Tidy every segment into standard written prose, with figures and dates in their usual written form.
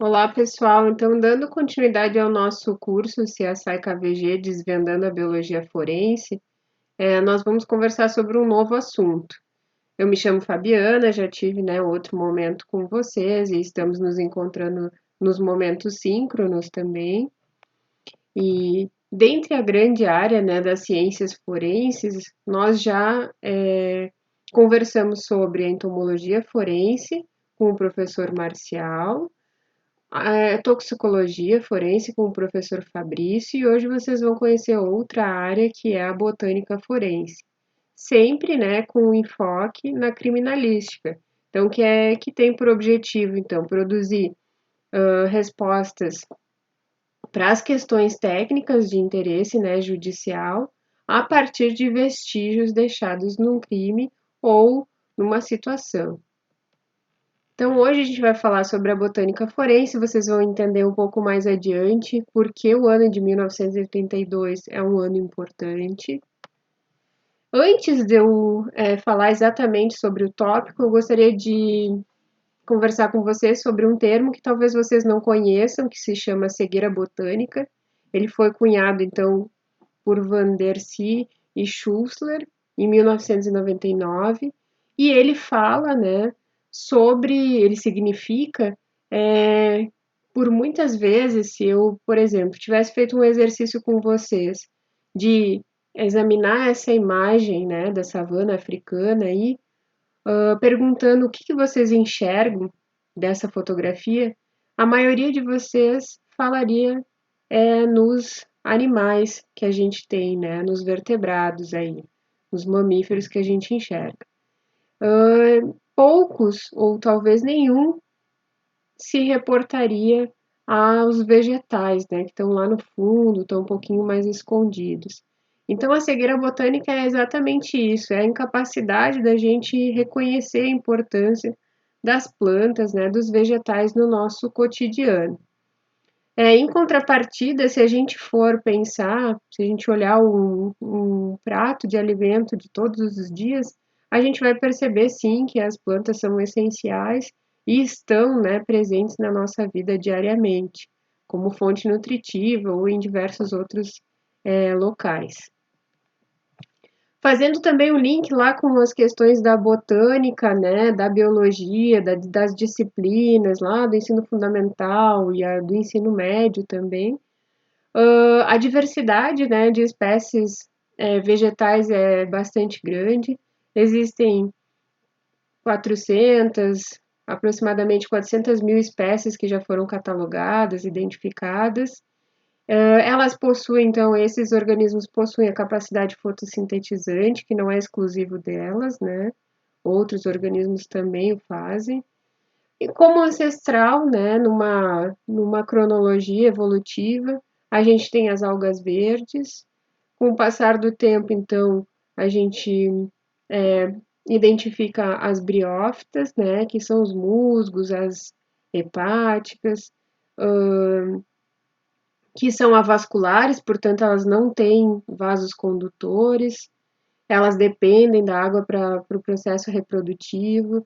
Olá, pessoal. Então, dando continuidade ao nosso curso CSI KVG, Desvendando a Biologia Forense, nós vamos conversar sobre um novo assunto. Eu me chamo Fabiana, já tive, outro momento com vocês e estamos nos encontrando nos momentos síncronos também. E dentre a grande área, das ciências forenses, nós já conversamos sobre a entomologia forense com o professor Marcial, a toxicologia forense com o professor Fabrício e hoje vocês vão conhecer outra área que é a botânica forense. Sempre, com um enfoque na criminalística. Então, que tem por objetivo, então, produzir respostas para as questões técnicas de interesse, judicial, a partir de vestígios deixados num crime ou numa situação. Então, hoje a gente vai falar sobre a botânica forense, vocês vão entender um pouco mais adiante porque o ano de 1982 é um ano importante. Antes de eu falar exatamente sobre o tópico, eu gostaria de conversar com vocês sobre um termo que talvez vocês não conheçam, que se chama cegueira botânica. Ele foi cunhado, então, por Van der Sea e Schussler, em 1999, e ele fala, ele significa, por muitas vezes, se eu, por exemplo, tivesse feito um exercício com vocês de examinar essa imagem, da savana africana aí, perguntando o que vocês enxergam dessa fotografia, a maioria de vocês falaria nos animais que a gente tem, nos vertebrados aí, nos mamíferos que a gente enxerga. Poucos, ou talvez nenhum, se reportaria aos vegetais, que estão lá no fundo, estão um pouquinho mais escondidos. Então, a cegueira botânica é exatamente isso, é a incapacidade da gente reconhecer a importância das plantas, dos vegetais no nosso cotidiano. Em contrapartida, se a gente for pensar, se a gente olhar um prato de alimento de todos os dias, a gente vai perceber sim que as plantas são essenciais e estão, presentes na nossa vida diariamente, como fonte nutritiva ou em diversos outros locais. Fazendo também o link lá com as questões da botânica, da biologia, das disciplinas lá do ensino fundamental e do ensino médio também. A diversidade, de espécies vegetais é bastante grande. Existem 400, aproximadamente 400 mil espécies que já foram catalogadas, identificadas. Elas possuem, então, esses organismos possuem a capacidade fotossintetizante, que não é exclusivo delas, Outros organismos também o fazem. E como ancestral, numa cronologia evolutiva, a gente tem as algas verdes. Com o passar do tempo, então, a gente identifica as briófitas, que são os musgos, as hepáticas, que são avasculares, portanto, elas não têm vasos condutores, elas dependem da água para o processo reprodutivo.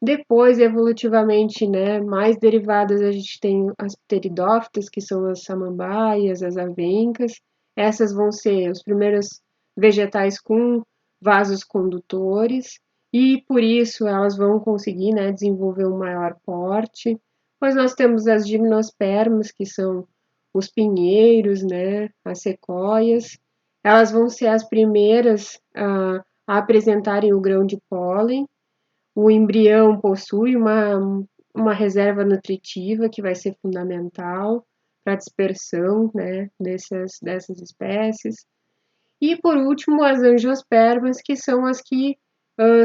Depois, evolutivamente, mais derivadas, a gente tem as pteridófitas, que são as samambaias, as avencas. Essas vão ser os primeiros vegetais com vasos condutores e, por isso, elas vão conseguir, desenvolver um maior porte. Depois nós temos as gimnospermas, que são os pinheiros, as sequoias. Elas vão ser as primeiras a apresentarem o grão de pólen. O embrião possui uma reserva nutritiva que vai ser fundamental para a dispersão, dessas espécies. E, por último, as angiospermas, que são as que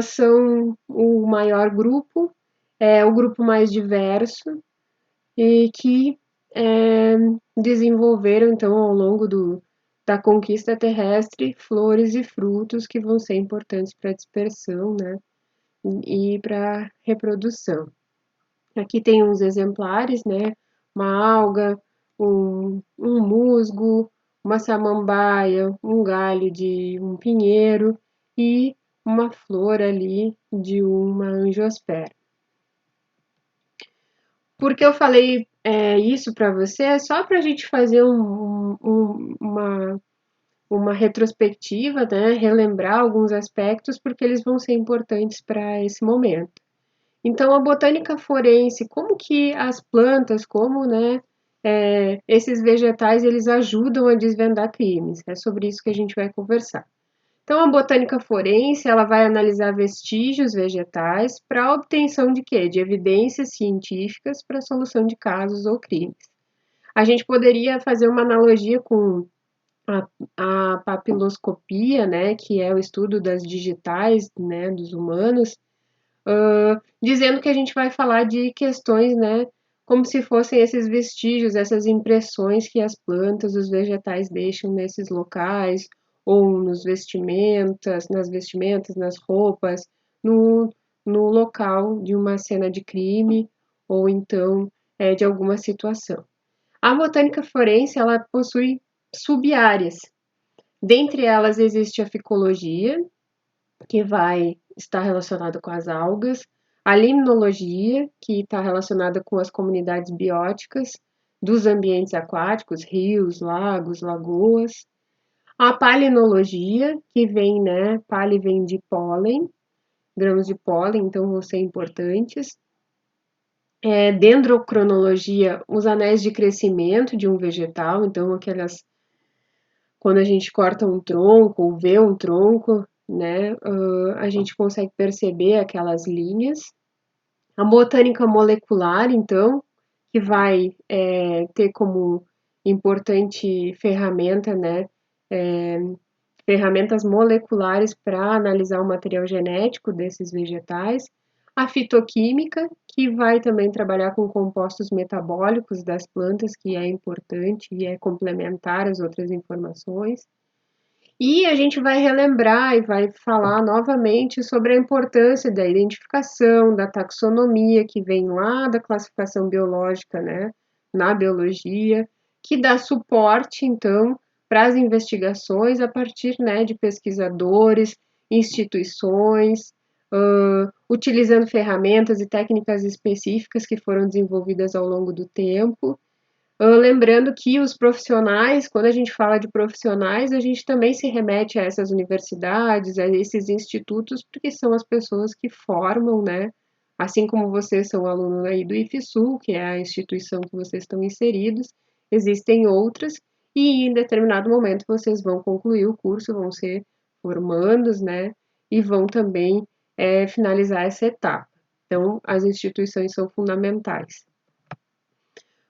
são o maior grupo, o grupo mais diverso, e que desenvolveram, então, ao longo da conquista terrestre, flores e frutos que vão ser importantes para a dispersão, e para reprodução. Aqui tem uns exemplares, uma alga, um musgo, uma samambaia, um galho de um pinheiro e uma flor ali de uma angiosperma. Por que eu falei isso para você, é só para a gente fazer uma retrospectiva, né? Relembrar alguns aspectos, porque eles vão ser importantes para esse momento. Então, a botânica forense, como que as plantas, como, né, esses vegetais, eles ajudam a desvendar crimes? É sobre isso que a gente vai conversar. Então, a botânica forense, ela vai analisar vestígios vegetais para a obtenção de quê? De evidências científicas para a solução de casos ou crimes. A gente poderia fazer uma analogia com a, a papiloscopia, né, que é o estudo das digitais, né, dos humanos, dizendo que a gente vai falar de questões, né, como se fossem esses vestígios, essas impressões que as plantas, os vegetais deixam nesses locais, ou nas vestimentas, nas roupas, no, no local de uma cena de crime, ou então de alguma situação. A botânica forense, ela possui sub-áreas. Dentre elas existe a ficologia, que vai estar relacionada com as algas, a limnologia, que está relacionada com as comunidades bióticas dos ambientes aquáticos, rios, lagos, lagoas, a palinologia, que vem, né, pali vem de pólen, grãos de pólen, então vão ser importantes. Dendrocronologia, os anéis de crescimento de um vegetal, então aquelas quando a gente corta um tronco ou vê um tronco, né, a gente consegue perceber aquelas linhas. A botânica molecular, então, que vai ter como importante ferramenta, né, é, ferramentas moleculares para analisar o material genético desses vegetais. A fitoquímica, que vai também trabalhar com compostos metabólicos das plantas, que é importante e é complementar às outras informações. E a gente vai relembrar e vai falar novamente sobre a importância da identificação, da taxonomia, que vem lá da classificação biológica, né, na biologia, que dá suporte, então, para as investigações a partir, né, de pesquisadores, instituições, utilizando ferramentas e técnicas específicas que foram desenvolvidas ao longo do tempo. Lembrando que os profissionais, quando a gente fala de profissionais, a gente também se remete a essas universidades, a esses institutos, porque são as pessoas que formam, né? Assim como vocês são alunos aí do IFSU, que é a instituição que vocês estão inseridos, existem outras, e em determinado momento vocês vão concluir o curso, vão ser formandos, né? E vão também finalizar essa etapa. Então, as instituições são fundamentais.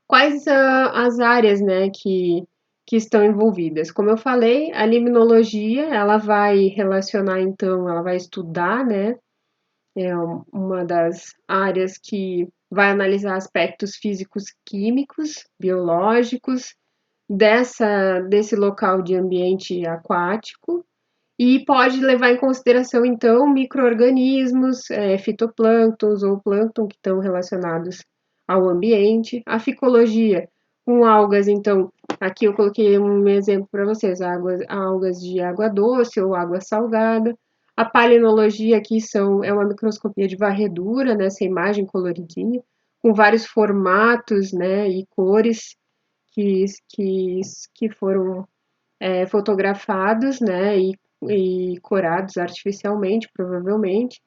Quais as áreas, né, que estão envolvidas? Como eu falei, a limnologia, ela vai relacionar, então, ela vai estudar, né, uma das áreas que vai analisar aspectos físicos, químicos, biológicos desse local de ambiente aquático e pode levar em consideração, então, micro-organismos, fitoplânctons ou plâncton que estão relacionados ao ambiente. A ficologia, com algas, então, aqui eu coloquei um exemplo para vocês, algas de água doce ou água salgada. A palinologia, aqui é uma microscopia de varredura, né, essa imagem coloridinha, com vários formatos, né, e cores que, que, que foram fotografados, né, e corados artificialmente, provavelmente.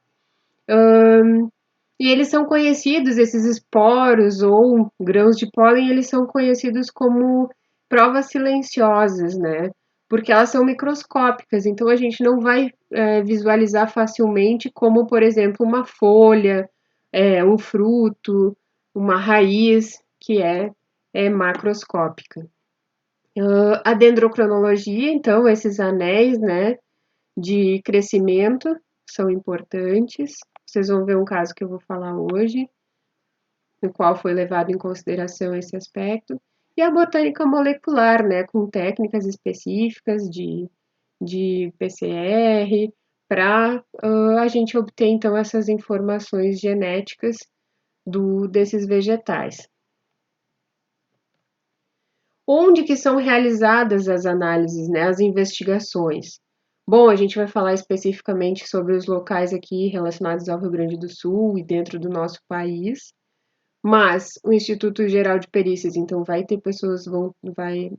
E eles são conhecidos, esses esporos ou grãos de pólen, eles são conhecidos como provas silenciosas, né? Porque elas são microscópicas, então a gente não vai visualizar facilmente como, por exemplo, uma folha, um fruto, uma raiz, que é macroscópica. A dendrocronologia, então, esses anéis, né, de crescimento são importantes. Vocês vão ver um caso que eu vou falar hoje, no qual foi levado em consideração esse aspecto. E a botânica molecular, né, com técnicas específicas de PCR, para a gente obter, então, essas informações genéticas desses vegetais. Onde que são realizadas as análises, né, as investigações? Bom, a gente vai falar especificamente sobre os locais aqui relacionados ao Rio Grande do Sul e dentro do nosso país, Mas o Instituto Geral de Perícias, então, vai ter pessoas, vai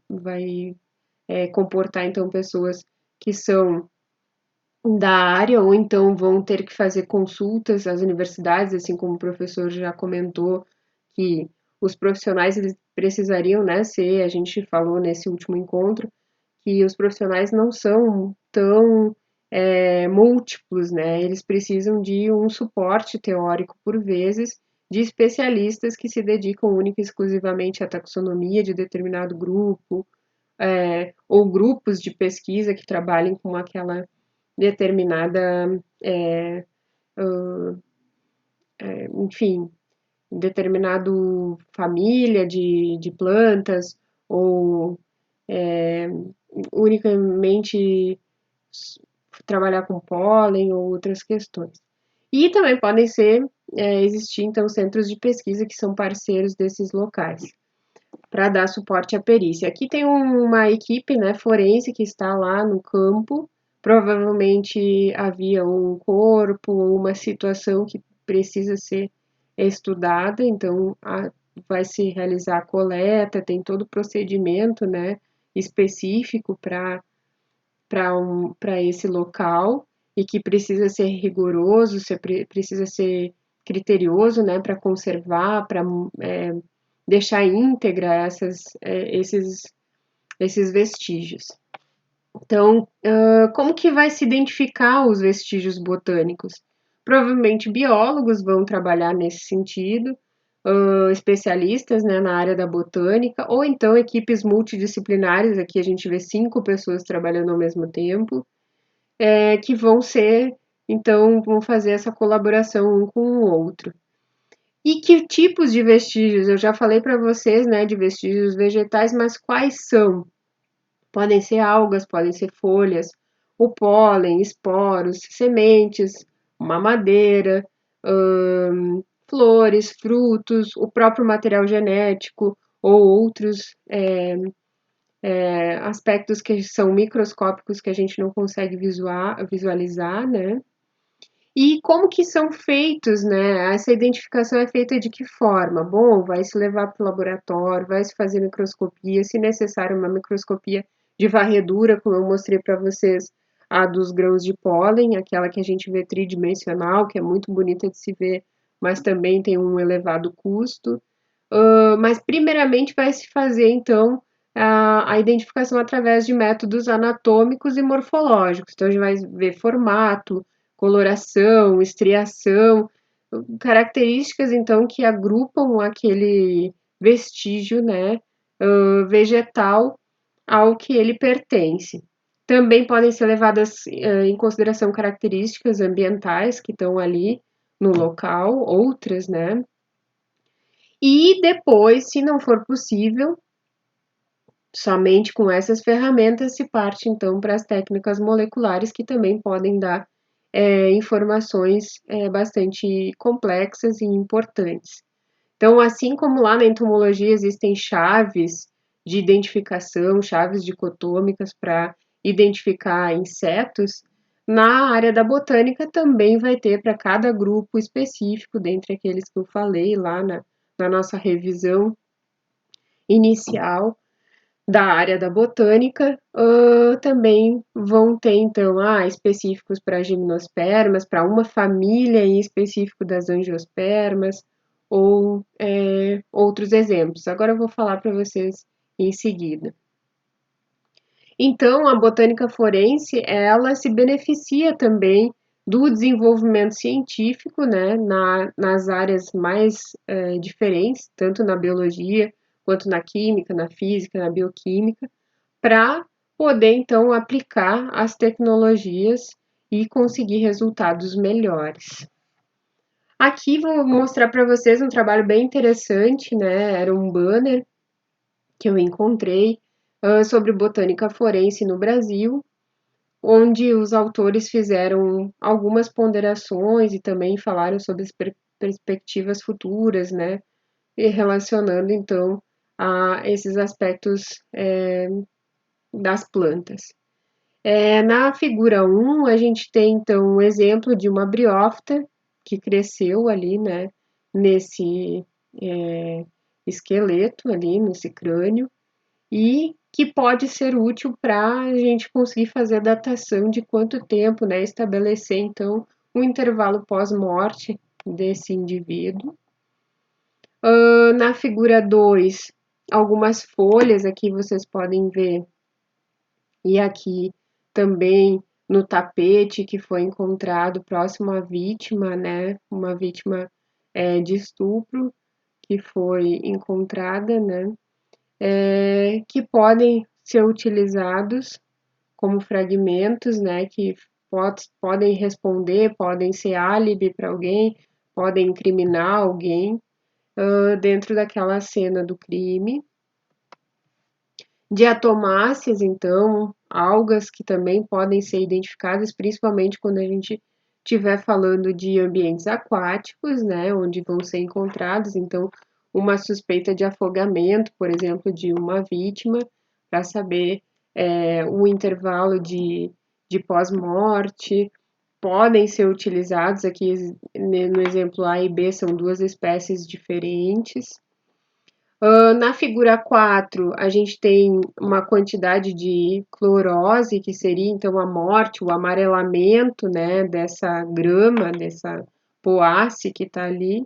comportar, então, pessoas que são da área, ou então vão ter que fazer consultas às universidades, assim como o professor já comentou, que os profissionais eles precisariam, né, ser, a gente falou nesse último encontro, que os profissionais não são tão múltiplos, né? Eles precisam de um suporte teórico por vezes de especialistas que se dedicam única e exclusivamente à taxonomia de determinado grupo, ou grupos de pesquisa que trabalhem com aquela determinada, enfim, determinado família de plantas, ou unicamente trabalhar com pólen ou outras questões. E também podem existir, então, centros de pesquisa que são parceiros desses locais para dar suporte à perícia. Aqui tem uma equipe, né, forense que está lá no campo. Provavelmente havia um corpo ou uma situação que precisa ser estudada, então vai se realizar a coleta, tem todo o procedimento, né, específico para esse local e que precisa ser rigoroso, precisa ser criterioso, né, para conservar, para deixar íntegra esses vestígios. Então, como que vai se identificar os vestígios botânicos? Provavelmente biólogos vão trabalhar nesse sentido, especialistas, né, na área da botânica, ou então equipes multidisciplinares, aqui a gente vê 5 pessoas trabalhando ao mesmo tempo, que então, vão fazer essa colaboração um com o outro. E que tipos de vestígios? Eu já falei para vocês, né, de vestígios vegetais, mas quais são? Podem ser algas, podem ser folhas, o pólen, esporos, sementes, uma madeira, flores, frutos, o próprio material genético ou outros aspectos que são microscópicos que a gente não consegue visualizar, né? E como que são feitos, né? Essa identificação é feita de que forma? Bom, vai se levar para o laboratório, vai se fazer microscopia, se necessário, uma microscopia de varredura, como eu mostrei para vocês, a dos grãos de pólen, aquela que a gente vê tridimensional, que é muito bonita de se ver, mas também tem um elevado custo. Mas, primeiramente, vai se fazer, então, a identificação através de métodos anatômicos e morfológicos. Então, a gente vai ver formato, coloração, estriação, características então que agrupam aquele vestígio, né, vegetal ao que ele pertence. Também podem ser levadas em consideração características ambientais que estão ali no local, outras, né? E depois, se não for possível, somente com essas ferramentas se parte então para as técnicas moleculares que também podem dar informações bastante complexas e importantes. Então, assim como lá na entomologia existem chaves de identificação, chaves dicotômicas para identificar insetos, na área da botânica também vai ter para cada grupo específico, dentre aqueles que eu falei lá na nossa revisão inicial, da área da botânica, também vão ter, então, específicos para gimnospermas, para uma família em específico das angiospermas, ou outros exemplos. Agora eu vou falar para vocês em seguida. Então, a botânica forense, ela se beneficia também do desenvolvimento científico, né, nas áreas mais diferentes, tanto na biologia, quanto na química, na física, na bioquímica, para poder então aplicar as tecnologias e conseguir resultados melhores. Aqui vou mostrar para vocês um trabalho bem interessante, né? Era um banner que eu encontrei sobre botânica forense no Brasil, onde os autores fizeram algumas ponderações e também falaram sobre as perspectivas futuras, né? E relacionando então a esses aspectos das plantas. Na figura 1, a gente tem então um exemplo de uma briófita que cresceu ali, né, esqueleto ali, nesse crânio, e que pode ser útil para a gente conseguir fazer a datação de quanto tempo, né, estabelecer então um intervalo pós-morte desse indivíduo. Na figura 2, algumas folhas aqui vocês podem ver, e aqui também no tapete que foi encontrado próximo à vítima, né, uma vítima de estupro que foi encontrada, né, que podem ser utilizados como fragmentos, né, que podem responder, podem ser álibi para alguém, podem incriminar alguém dentro daquela cena do crime. Diatomáceas, então, algas que também podem ser identificadas, principalmente quando a gente estiver falando de ambientes aquáticos, né, onde vão ser encontrados, então, uma suspeita de afogamento, por exemplo, de uma vítima, para saber o intervalo de pós-morte, podem ser utilizados aqui no exemplo A e B, são duas espécies diferentes. Na figura 4, a gente tem uma quantidade de clorose, que seria então a morte, o amarelamento, né, dessa grama, dessa poácea que está ali.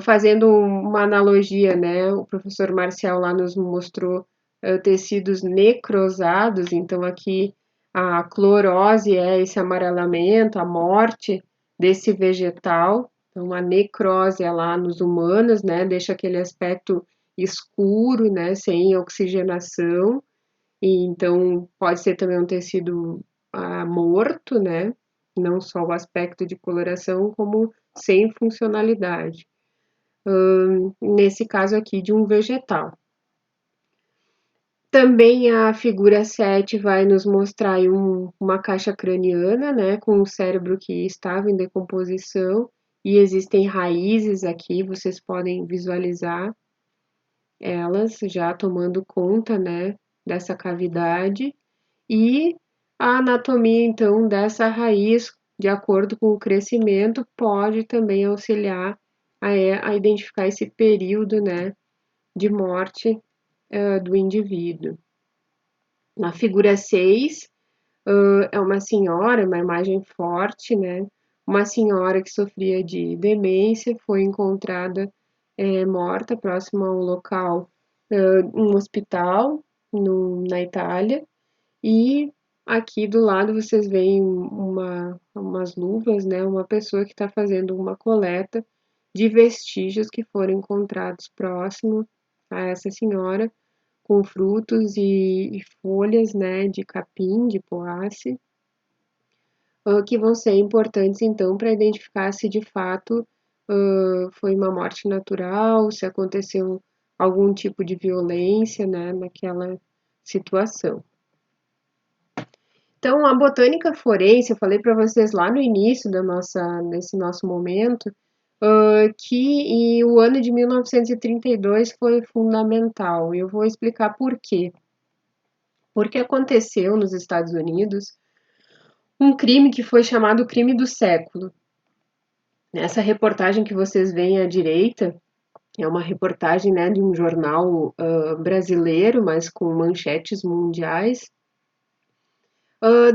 Fazendo uma analogia, né, o professor Marcial lá nos mostrou tecidos necrosados, então aqui a clorose é esse amarelamento, a morte desse vegetal. Então, a necrose é lá nos humanos, né, deixa aquele aspecto escuro, né, sem oxigenação, e então pode ser também um tecido morto, né, não só o aspecto de coloração, como sem funcionalidade. Nesse caso aqui, de um vegetal. Também a figura 7 vai nos mostrar uma caixa craniana, né, com o cérebro que estava em decomposição, e existem raízes aqui, vocês podem visualizar elas já tomando conta, né, dessa cavidade, e a anatomia, então, dessa raiz, de acordo com o crescimento, pode também auxiliar a identificar esse período, né, de morte do indivíduo. Na figura 6, é uma senhora, uma imagem forte, né? Uma senhora que sofria de demência, foi encontrada morta próximo ao local, um hospital na Itália, e aqui do lado vocês veem umas luvas, né? Uma pessoa que está fazendo uma coleta de vestígios que foram encontrados próximo a essa senhora, com frutos e folhas, né, de capim, de poácea, que vão ser importantes, então, para identificar se de fato foi uma morte natural, se aconteceu algum tipo de violência, né, naquela situação. Então, a botânica forense, eu falei para vocês lá no início desse nosso momento, que o ano de 1932 foi fundamental. E eu vou explicar por quê. Porque aconteceu nos Estados Unidos um crime que foi chamado crime do século. Nessa reportagem que vocês veem à direita, é uma reportagem, né, de um jornal brasileiro, mas com manchetes mundiais,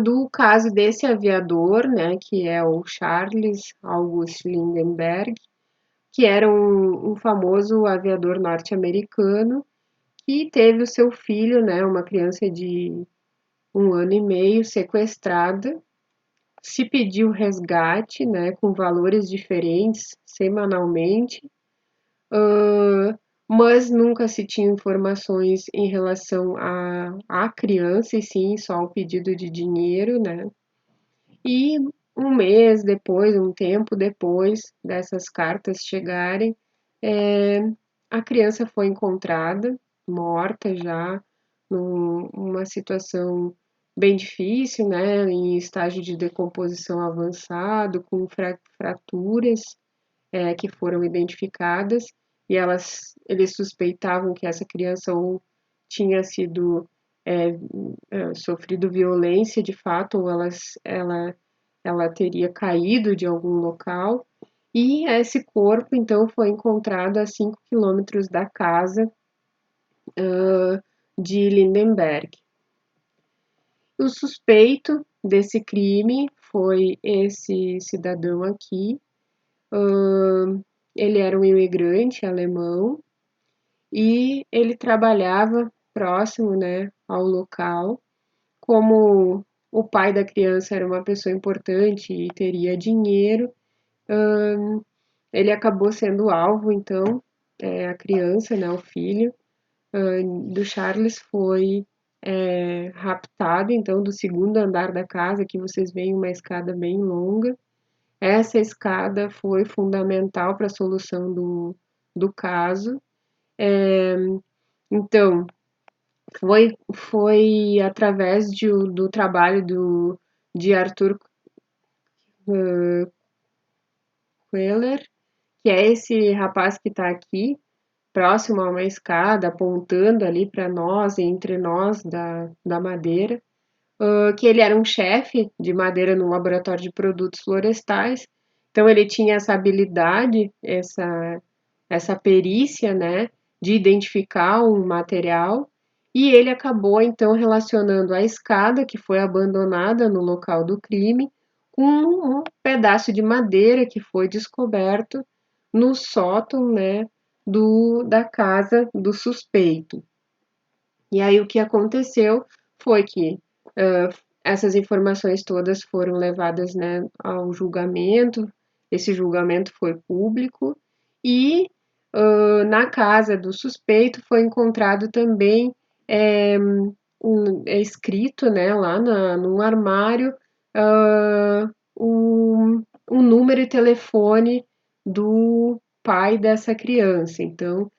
do caso desse aviador, né, que é o Charles August Lindbergh, que era um famoso aviador norte-americano que teve o seu filho, né, uma criança de 1 ano e meio, sequestrada. Se pediu resgate, né, com valores diferentes semanalmente, mas nunca se tinha informações em relação à criança, e sim só o pedido de dinheiro, né? E um mês depois, um tempo depois dessas cartas chegarem, a criança foi encontrada, morta já, numa situação bem difícil, né, em estágio de decomposição avançado, com fraturas que foram identificadas, e eles suspeitavam que essa criança ou tinha sido sofrido violência de fato, ou ela teria caído de algum local, E esse corpo, então, foi encontrado a 5 quilômetros da casa de Lindenberg. O suspeito desse crime foi esse cidadão aqui. Ele era um imigrante alemão e ele trabalhava próximo, né, ao local. Como o pai da criança era uma pessoa importante e teria dinheiro, ele acabou sendo alvo, então, a criança, né, o filho do Charles foi raptado, então, do segundo andar da casa, aqui vocês veem uma escada bem longa. Essa escada foi fundamental para a solução do caso. Então, foi através do trabalho de Arthur Queller, que é esse rapaz que está aqui, próximo a uma escada, apontando ali para nós, entre nós da madeira, que ele era um chefe de madeira no laboratório de produtos florestais. Então ele tinha essa habilidade, essa perícia, né, de identificar um material, e ele acabou então relacionando a escada que foi abandonada no local do crime com um pedaço de madeira que foi descoberto no sótão, né, da casa do suspeito. E aí o que aconteceu foi que uh, essas informações todas foram levadas, né, ao julgamento. Esse julgamento foi público e na casa do suspeito foi encontrado também escrito, né, lá num armário, um número e telefone do pai dessa criança. Então,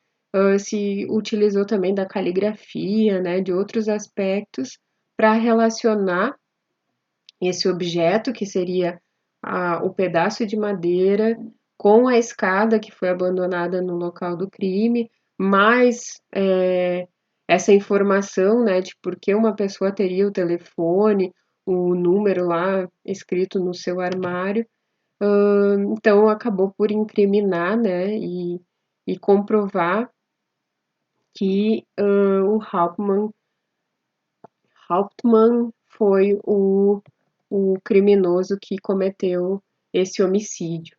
se utilizou também da caligrafia, né, de outros aspectos para relacionar esse objeto, que seria o pedaço de madeira, com a escada que foi abandonada no local do crime, mais essa informação, né, de por que uma pessoa teria o telefone, o número lá escrito no seu armário. Então acabou por incriminar, né, e comprovar que o Hauptmann foi o criminoso que cometeu esse homicídio.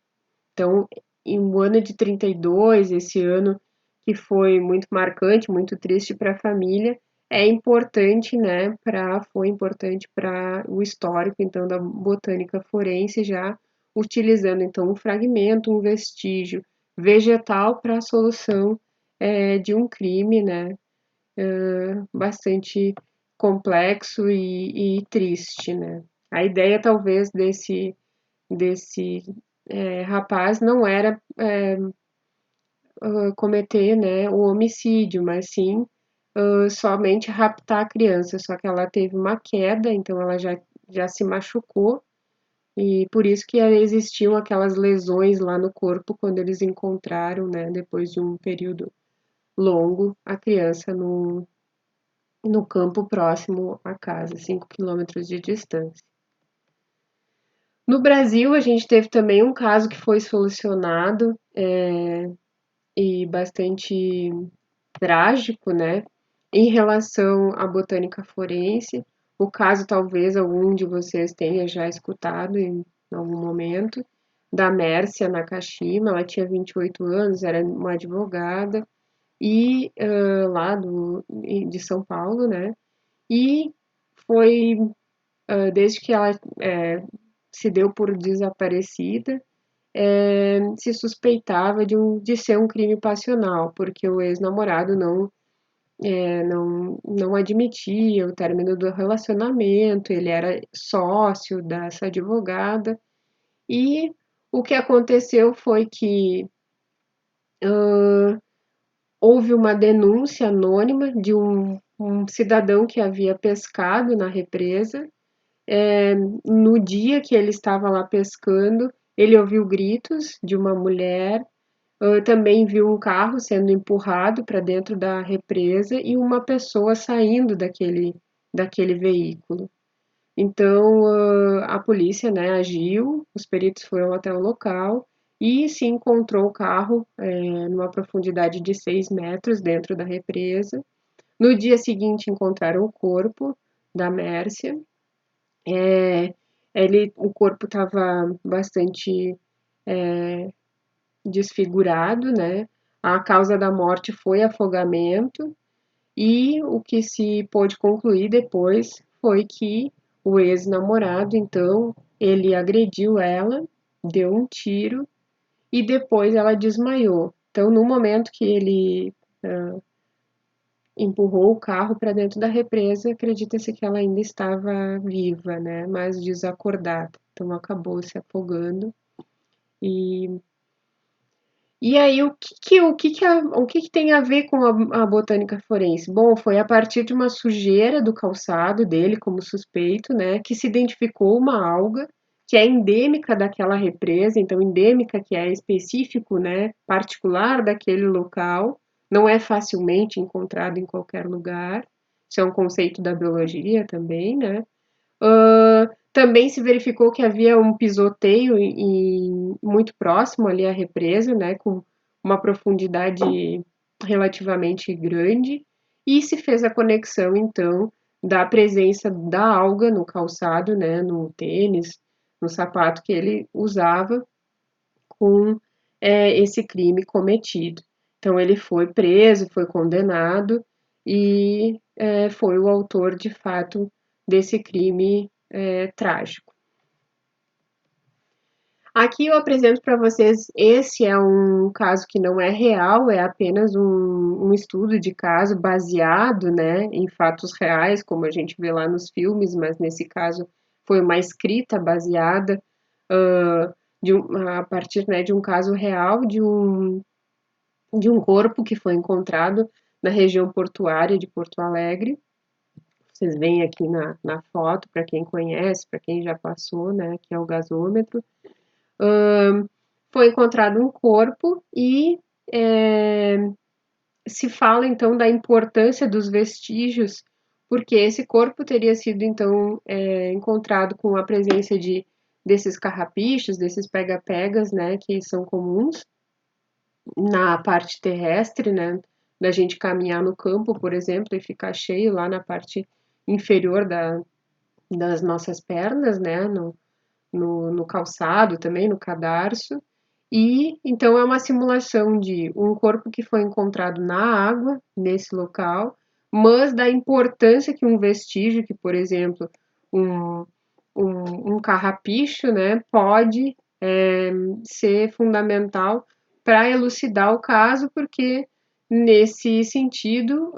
Então, em um ano de 32, esse ano que foi muito marcante, muito triste para a família, é importante, né, foi importante para o histórico, então, da botânica forense, já utilizando, então, um fragmento, um vestígio vegetal para a solução de um crime, né, bastante complexo e triste, né. A ideia, talvez, desse rapaz não era cometer, né, o homicídio, mas sim somente raptar a criança. Só que ela teve uma queda, então ela já se machucou, e por isso que existiam aquelas lesões lá no corpo quando eles encontraram, né, depois de um período longo, a criança no campo próximo à casa, 5 quilômetros de distância. No Brasil, a gente teve também um caso que foi solucionado e bastante trágico, né, em relação à botânica forense. O caso, talvez algum de vocês tenha já escutado em algum momento, da Mércia Nakashima. Ela tinha 28 anos, era uma advogada, e lá de São Paulo, né, e foi, desde que ela se deu por desaparecida, se suspeitava de ser um crime passional, porque o ex-namorado não admitia o término do relacionamento, ele era sócio dessa advogada, e o que aconteceu foi que houve uma denúncia anônima de um cidadão que havia pescado na represa. No dia que ele estava lá pescando, ele ouviu gritos de uma mulher. Também viu um carro sendo empurrado para dentro da represa e uma pessoa saindo daquele veículo. Então, a polícia, né, agiu, os peritos foram até o local e se encontrou o carro numa profundidade de 6 metros dentro da represa. No dia seguinte encontraram o corpo da Mércia. O corpo estava bastante desfigurado, né? A causa da morte foi afogamento e o que se pôde concluir depois foi que o ex-namorado, então, ele agrediu ela, deu um tiro e depois ela desmaiou. Então, no momento que ele empurrou o carro para dentro da represa, acredita-se que ela ainda estava viva, né? Mas desacordada. Então, acabou se afogando. E E aí, o que que tem a ver com a botânica forense? Bom, foi a partir de uma sujeira do calçado dele, como suspeito, né, que se identificou uma alga que é endêmica daquela represa, então endêmica que é específico, né, particular daquele local, não é facilmente encontrado em qualquer lugar. Isso é um conceito da biologia também, né? Também se verificou que havia um pisoteio muito próximo ali à represa, né, com uma profundidade relativamente grande, e se fez a conexão, então, da presença da alga no calçado, né, no tênis, no sapato que ele usava, com esse crime cometido. Então, ele foi preso, foi condenado e foi o autor, de fato, desse crime trágico. Aqui eu apresento para vocês, esse é um caso que não é real, é apenas um estudo de caso baseado, né, em fatos reais, como a gente vê lá nos filmes, mas nesse caso foi uma escrita baseada a partir, né, de um caso real de um corpo que foi encontrado na região portuária de Porto Alegre. Vocês veem aqui na foto, para quem conhece, para quem já passou, né, que é o gasômetro. Foi encontrado um corpo e se fala então da importância dos vestígios, porque esse corpo teria sido então encontrado com a presença desses carrapichos, desses pega-pegas, né, que são comuns na parte terrestre, né, da gente caminhar no campo, por exemplo, e ficar cheio lá na parte inferior das nossas pernas, né, no calçado também, no cadarço. E então é uma simulação de um corpo que foi encontrado na água, nesse local, mas da importância que um vestígio, que por exemplo, um, um carrapicho, né, pode ser fundamental para elucidar o caso, porque nesse sentido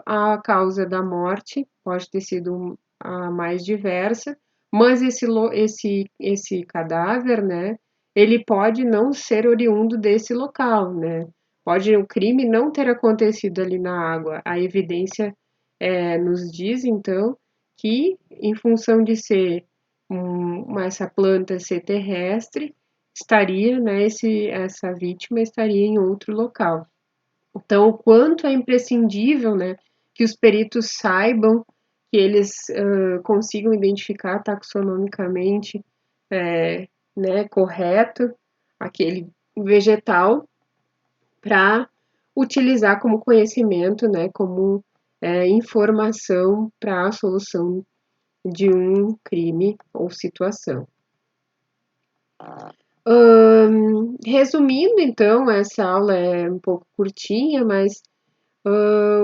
a causa da morte pode ter sido a mais diversa, mas esse cadáver, né, ele pode não ser oriundo desse local, né? Pode o crime não ter acontecido ali na água. A evidência nos diz, então, que em função de ser essa planta ser terrestre, estaria, né, essa vítima estaria em outro local. Então, o quanto é imprescindível, né, que os peritos saibam, que eles consigam identificar taxonomicamente, né, correto aquele vegetal para utilizar como conhecimento, né, como informação para a solução de um crime ou situação. Resumindo, então, essa aula é um pouco curtinha, mas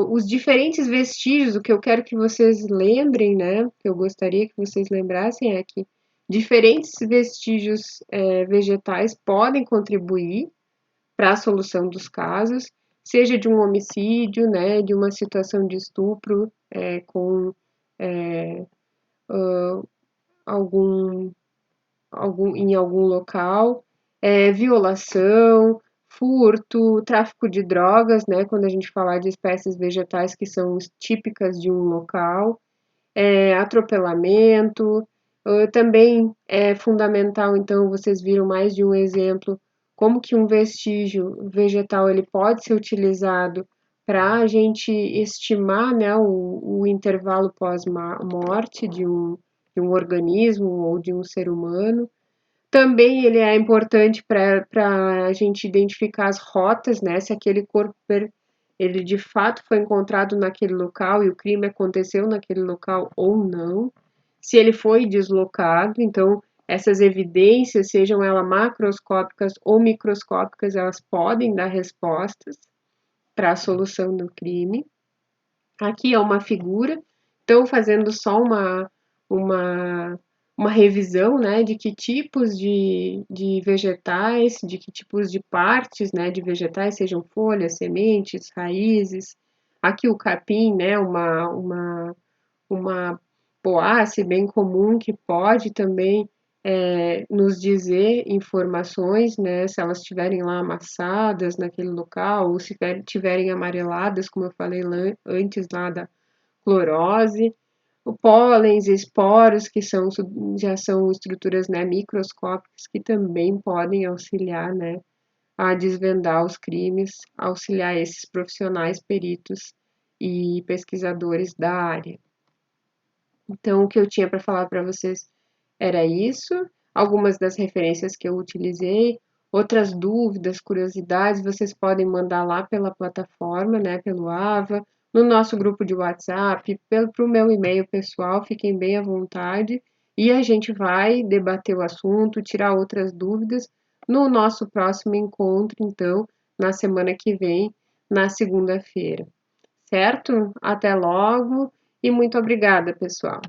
os diferentes vestígios, o que eu quero que vocês lembrem, né, que eu gostaria que vocês lembrassem é que diferentes vestígios vegetais podem contribuir para a solução dos casos, seja de um homicídio, né, de uma situação de estupro com algum, em algum local, violação, furto, tráfico de drogas, né, quando a gente falar de espécies vegetais que são típicas de um local, atropelamento. Também é fundamental, então, vocês viram mais de um exemplo, como que um vestígio vegetal ele pode ser utilizado para a gente estimar, né, o intervalo pós-morte de um organismo ou de um ser humano. Também ele é importante para a gente identificar as rotas, né? Se aquele corpo ele de fato foi encontrado naquele local e o crime aconteceu naquele local ou não. Se ele foi deslocado, então essas evidências, sejam elas macroscópicas ou microscópicas, elas podem dar respostas para a solução do crime. Aqui é uma figura, então fazendo só uma, uma revisão, né, de que tipos de vegetais, de que tipos de partes, né, de vegetais, sejam folhas, sementes, raízes. Aqui o capim, né, uma poácea bem comum que pode também nos dizer informações, né, se elas estiverem lá amassadas naquele local, ou se estiverem amareladas, como eu falei antes lá da clorose, o pólens, esporos, que já são estruturas, né, microscópicas que também podem auxiliar, né, a desvendar os crimes, auxiliar esses profissionais peritos e pesquisadores da área. Então, o que eu tinha para falar para vocês era isso, algumas das referências que eu utilizei, outras dúvidas, curiosidades, vocês podem mandar lá pela plataforma, né, pelo AVA, no nosso grupo de WhatsApp, para o meu e-mail pessoal, fiquem bem à vontade, e a gente vai debater o assunto, tirar outras dúvidas no nosso próximo encontro, então, na semana que vem, na segunda-feira. Certo? Até logo e muito obrigada, pessoal.